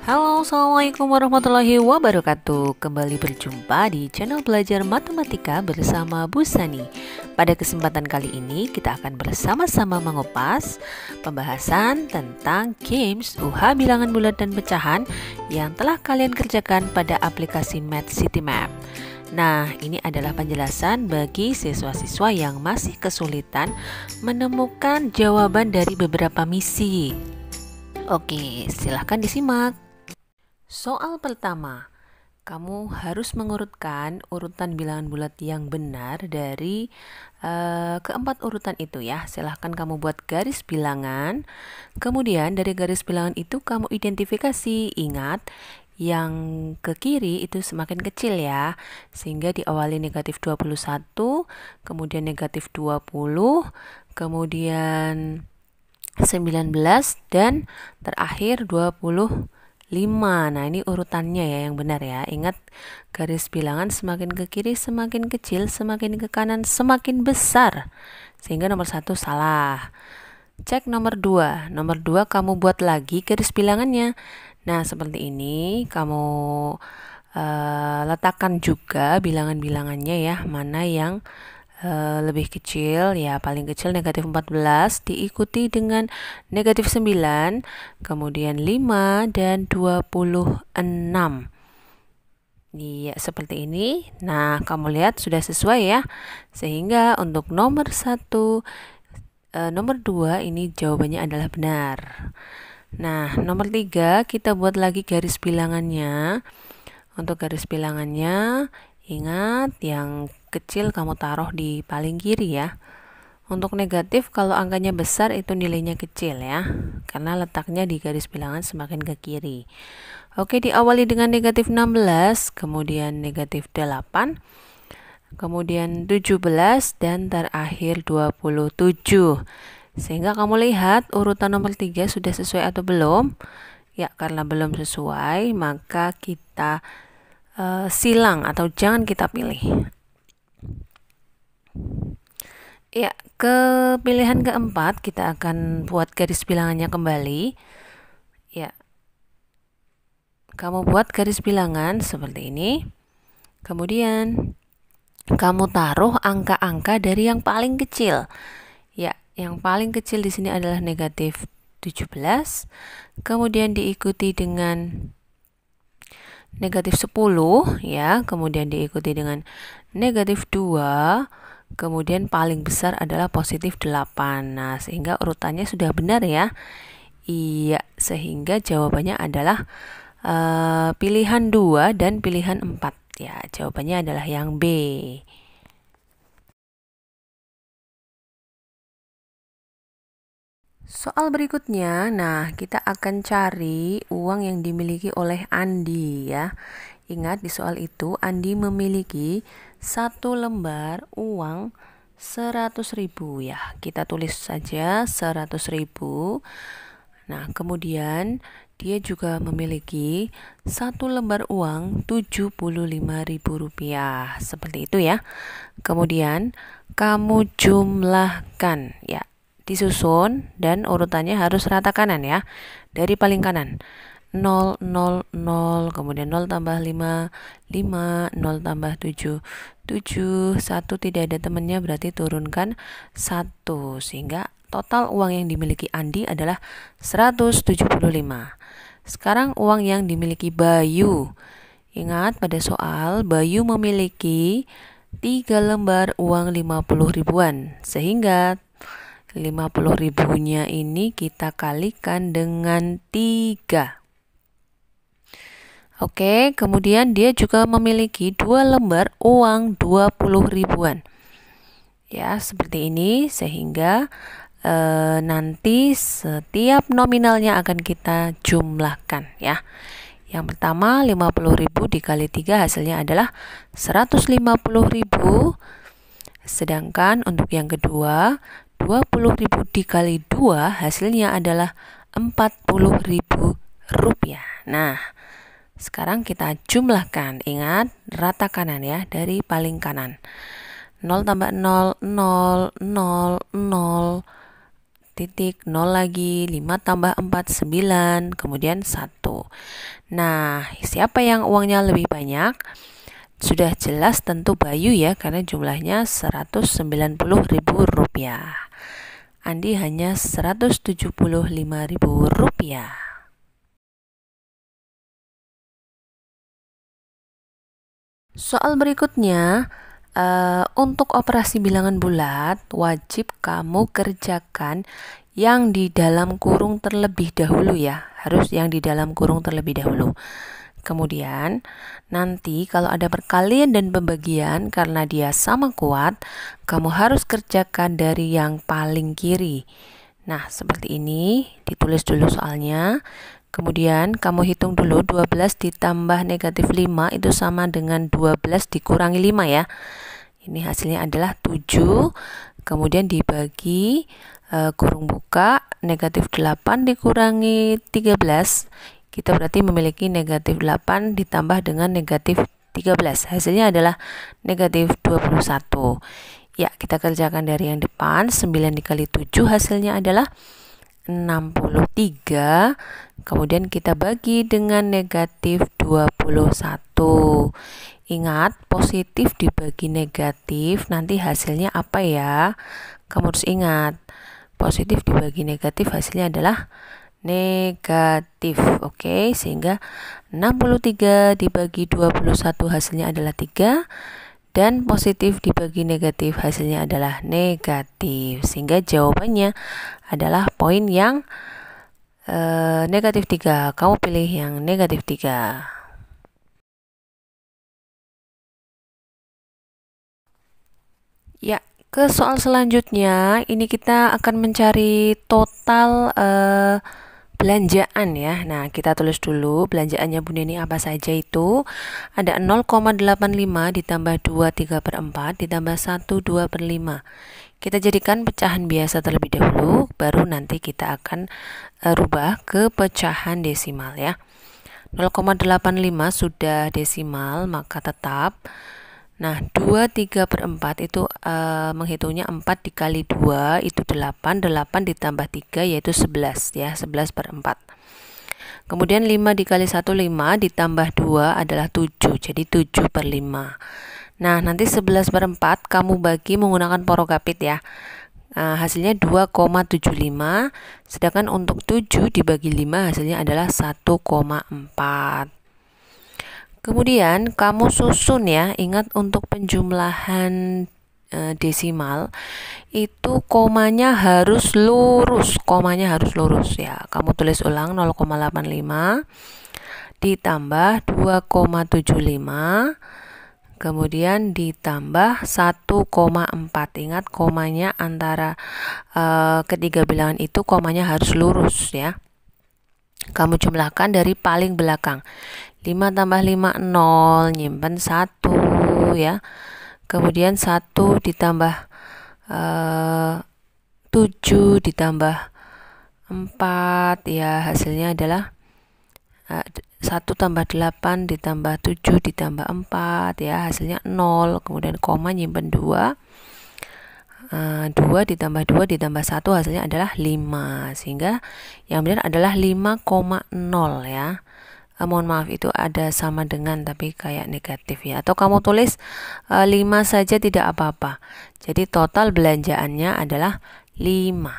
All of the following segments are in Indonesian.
Halo, assalamualaikum warahmatullahi wabarakatuh. Kembali berjumpa di channel belajar matematika bersama Bu Sani. Pada kesempatan kali ini kita akan bersama-sama mengupas pembahasan tentang games UH bilangan bulat dan pecahan yang telah kalian kerjakan pada aplikasi MathCityMap. Nah, ini adalah penjelasan bagi siswa-siswa yang masih kesulitan menemukan jawaban dari beberapa misi. Oke, silahkan disimak. Soal pertama, kamu harus mengurutkan urutan bilangan bulat yang benar dari keempat urutan itu ya. Silahkan kamu buat garis bilangan. Kemudian dari garis bilangan itu kamu identifikasi. Ingat, yang ke kiri itu semakin kecil ya. Sehingga diawali negatif 21, kemudian negatif 20, kemudian 19, dan terakhir 25. Nah, ini urutannya ya yang benar ya. Ingat, garis bilangan semakin ke kiri semakin kecil, semakin ke kanan semakin besar. Sehingga nomor 1 salah. Cek nomor 2. Nomor 2 kamu buat lagi garis bilangannya. Nah, seperti ini kamu letakkan juga bilangan-bilangannya ya. Mana yang lebih kecil ya, paling kecil negatif 14 diikuti dengan negatif 9, kemudian 5 dan 26. Iya, seperti ini. Nah, kamu lihat sudah sesuai ya. Sehingga untuk nomor 2 ini jawabannya adalah benar. Nah, nomor 3 kita buat lagi garis bilangannya. Untuk garis bilangannya, ingat yang kecil kamu taruh di paling kiri ya. Untuk negatif kalau angkanya besar itu nilainya kecil ya, karena letaknya di garis bilangan semakin ke kiri. Oke, diawali dengan negatif 16, kemudian negatif 8, kemudian 17, dan terakhir 27. Sehingga kamu lihat urutan nomor 3 sudah sesuai atau belum? Ya, karena belum sesuai maka kita silang atau jangan kita pilih. Ya, ke pilihan keempat kita akan buat garis bilangannya kembali. Ya, kamu buat garis bilangan seperti ini. Kemudian kamu taruh angka-angka dari yang paling kecil. Ya, yang paling kecil di sini adalah negatif 17. Kemudian diikuti dengan negatif 10 ya, kemudian diikuti dengan negatif 2, kemudian paling besar adalah positif 8. Nah, sehingga urutannya sudah benar ya. Iya, sehingga jawabannya adalah pilihan 2 dan pilihan 4 ya. Jawabannya adalah yang B. Soal berikutnya, nah kita akan cari uang yang dimiliki oleh Andi ya. Ingat di soal itu Andi memiliki 1 lembar uang 100.000 ya. Kita tulis saja 100.000. Nah, kemudian dia juga memiliki 1 lembar uang 75.000 rupiah. Seperti itu ya. Kemudian kamu jumlahkan ya. Disusun dan urutannya harus rata kanan ya. Dari paling kanan 0, 0, 0, kemudian 0 tambah 5, 5, 0 tambah 7, 7, 1 tidak ada temannya berarti turunkan 1. Sehingga total uang yang dimiliki Andi adalah 175. Sekarang uang yang dimiliki Bayu. Ingat pada soal Bayu memiliki 3 lembar uang 50 ribuan. Sehingga 50 ribunya ini kita kalikan dengan 3. Oke, kemudian dia juga memiliki 2 lembar uang 20 ribuan. Ya, seperti ini, sehingga nanti setiap nominalnya akan kita jumlahkan ya. Yang pertama 50.000 dikali 3 hasilnya adalah 150.000. Sedangkan untuk yang kedua 20.000 dikali 2 hasilnya adalah 40.000 rupiah. Nah, sekarang kita jumlahkan. Ingat, rata kanan ya, dari paling kanan. 0 tambah 0, 0, 0, 0, titik, 0 lagi, 5 tambah 4, 9, kemudian 1. Nah, siapa yang uangnya lebih banyak? Sudah jelas tentu Bayu ya, karena jumlahnya Rp190.000. Andi hanya Rp175.000. Soal berikutnya, untuk operasi bilangan bulat, wajib kamu kerjakan yang di dalam kurung terlebih dahulu ya. Harus yang di dalam kurung terlebih dahulu. Kemudian, nanti kalau ada perkalian dan pembagian karena dia sama kuat, kamu harus kerjakan dari yang paling kiri. Nah, seperti ini, ditulis dulu soalnya. Kemudian kamu hitung dulu 12 ditambah negatif 5 itu sama dengan 12 dikurangi 5 ya. Ini hasilnya adalah 7. Kemudian dibagi kurung buka negatif 8 dikurangi 13. Kita berarti memiliki negatif 8 ditambah dengan negatif 13. Hasilnya adalah negatif 21. Ya, kita kerjakan dari yang depan. 9 dikali 7 hasilnya adalah 63. Kemudian kita bagi dengan negatif 21. Ingat, positif dibagi negatif, nanti hasilnya apa ya? Kamu harus ingat, positif dibagi negatif hasilnya adalah negatif. Oke, sehingga 63 dibagi 21 hasilnya adalah 3. Dan positif dibagi negatif hasilnya adalah negatif, sehingga jawabannya adalah poin yang negatif 3. Kamu pilih yang negatif 3. Ya, ke soal selanjutnya, ini kita akan mencari total belanjaan ya. Nah, kita tulis dulu belanjaannya Bu Neni apa saja itu. Ada 0,85 ditambah 2 3/4 ditambah 1 2/5. Kita jadikan pecahan biasa terlebih dahulu, baru nanti kita akan rubah ke pecahan desimal ya. 0,85 sudah desimal, maka tetap. Nah, 2 3/4 itu menghitungnya 4 dikali 2 itu 8, 8 ditambah 3 yaitu 11 ya, 11/4. Kemudian 5 dikali 1 5 ditambah 2 adalah 7, jadi 7/5. Nah, nanti 11/4 kamu bagi menggunakan porokapit ya. Hasilnya 2,75, sedangkan untuk 7 dibagi 5 hasilnya adalah 1,4. Kemudian kamu susun ya, ingat untuk penjumlahan desimal itu komanya harus lurus, ya. Kamu tulis ulang 0,85 ditambah 2,75 kemudian ditambah 1,4. Ingat komanya antara ketiga bilangan itu komanya harus lurus ya. Kamu jumlahkan dari paling belakang. 5 tambah 5 0, nyimpen 1 ya. Kemudian 1 ditambah 7 ditambah 4 ya, hasilnya adalah 1 tambah 8 ditambah 7 ditambah 4 ya, hasilnya 0. Kemudian koma nyimpen 2. 2 ditambah 2 ditambah 1 hasilnya adalah 5, sehingga yang benar adalah 5,0 ya. Mohon maaf, itu ada sama dengan tapi kayak negatif ya, atau kamu tulis 5 saja tidak apa-apa. Jadi total belanjaannya adalah 5.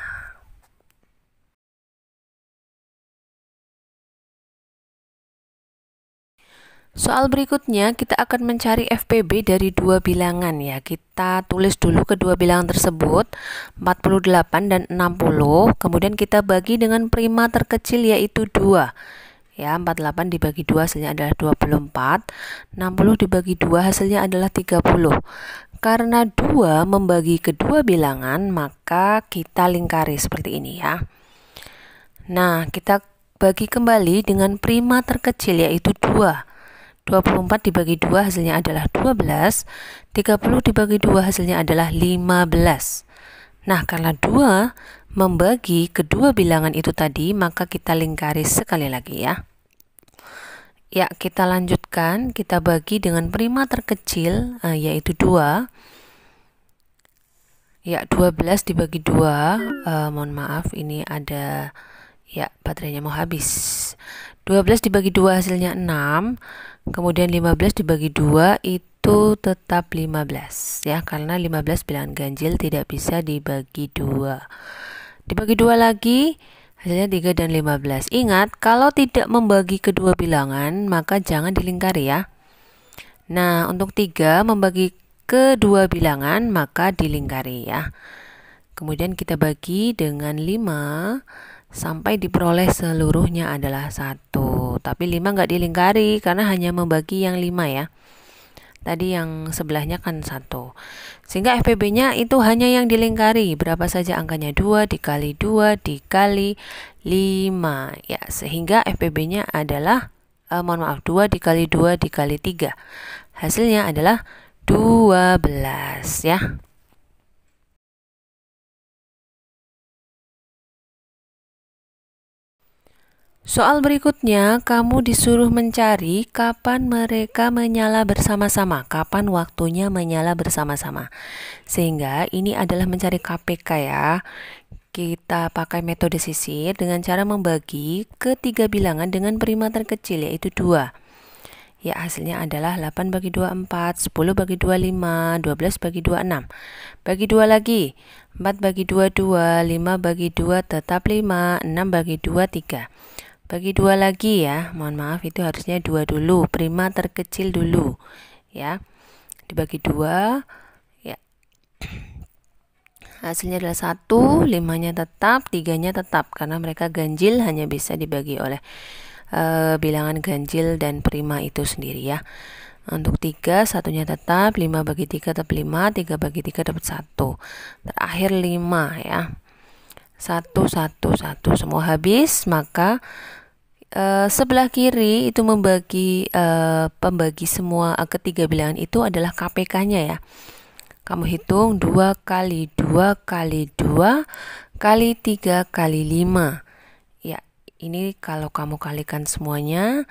Soal berikutnya kita akan mencari FPB dari dua bilangan ya. Kita tulis dulu kedua bilangan tersebut, 48 dan 60. Kemudian kita bagi dengan prima terkecil yaitu 2. Ya, 48 dibagi 2 hasilnya adalah 24. 60 dibagi 2 hasilnya adalah 30. Karena 2 membagi kedua bilangan, maka kita lingkari seperti ini ya. Nah, kita bagi kembali dengan prima terkecil yaitu 2. 24 dibagi 2 hasilnya adalah 12, 30 dibagi 2 hasilnya adalah 15. Nah, karena 2 membagi kedua bilangan itu tadi, maka kita lingkari sekali lagi ya. Ya, kita lanjutkan, kita bagi dengan prima terkecil, yaitu 2. Ya, 12 dibagi 2, mohon maaf ini ada, ya baterainya mau habis. 12 dibagi 2 hasilnya 6. Kemudian 15 dibagi 2 itu tetap 15 ya, karena 15 bilangan ganjil tidak bisa dibagi 2. Dibagi 2 lagi hasilnya 3 dan 15. Ingat, kalau tidak membagi kedua bilangan maka jangan dilingkari ya. Nah, untuk 3 membagi kedua bilangan maka dilingkari ya. Kemudian kita bagi dengan 5 sampai diperoleh seluruhnya adalah 1. Tapi 5 nggak dilingkari karena hanya membagi yang 5 ya. Tadi yang sebelahnya kan 1. Sehingga FPB-nya itu hanya yang dilingkari. Berapa saja angkanya? 2 dikali 2 dikali 5. Ya, sehingga FPB-nya adalah, 2 dikali 2 dikali 3. Hasilnya adalah 12 ya. Soal berikutnya, kamu disuruh mencari kapan mereka menyala bersama-sama, kapan waktunya menyala bersama-sama. Sehingga ini adalah mencari KPK ya. Kita pakai metode sisir dengan cara membagi ketiga bilangan dengan prima terkecil, yaitu 2. Ya, hasilnya adalah 8 bagi 2, 4, 10 bagi 2, 5, 12 bagi 2, 6. Bagi 2 lagi, 4 bagi 2, 2, 5 bagi 2 tetap 5, 6 bagi 2, 3. Bagi 2 lagi ya, mohon maaf itu harusnya 2 dulu, prima terkecil dulu ya. Dibagi 2 ya. Hasilnya adalah 1, 5-nya tetap, 3-nya tetap karena mereka ganjil, hanya bisa dibagi oleh bilangan ganjil dan prima itu sendiri ya. Untuk 3, 1-nya tetap, 5 bagi 3 tetap 5, 3 bagi 3 dapat 1. Terakhir 5 ya. 1, 1, 1 semua habis, maka sebelah kiri itu membagi pembagi semua ketiga bilangan itu adalah KPK-nya ya. Kamu hitung 2 kali 2 kali 2 kali 3 kali 5. Ya, ini kalau kamu kalikan semuanya,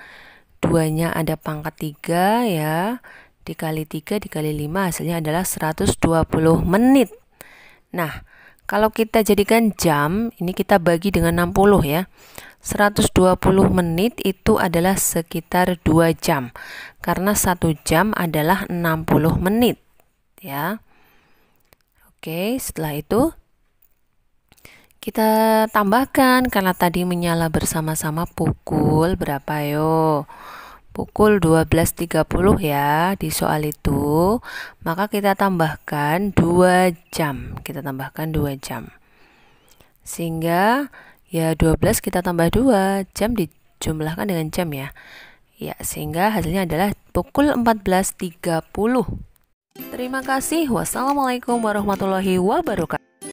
2-nya ada pangkat 3 ya. Dikali 3 dikali 5 hasilnya adalah 120 menit. Nah, kalau kita jadikan jam, ini kita bagi dengan 60 ya. 120 menit itu adalah sekitar 2 jam. Karena 1 jam adalah 60 menit ya. Oke, setelah itu kita tambahkan karena tadi menyala bersama-sama pukul berapa yo? Pukul 12.30 ya di soal itu. Maka kita tambahkan 2 jam. Kita tambahkan 2 jam. Sehingga ya 12 kita tambah 2 jam dijumlahkan dengan jam ya. Ya, sehingga hasilnya adalah pukul 14.30. Terima kasih. Wassalamualaikum warahmatullahi wabarakatuh.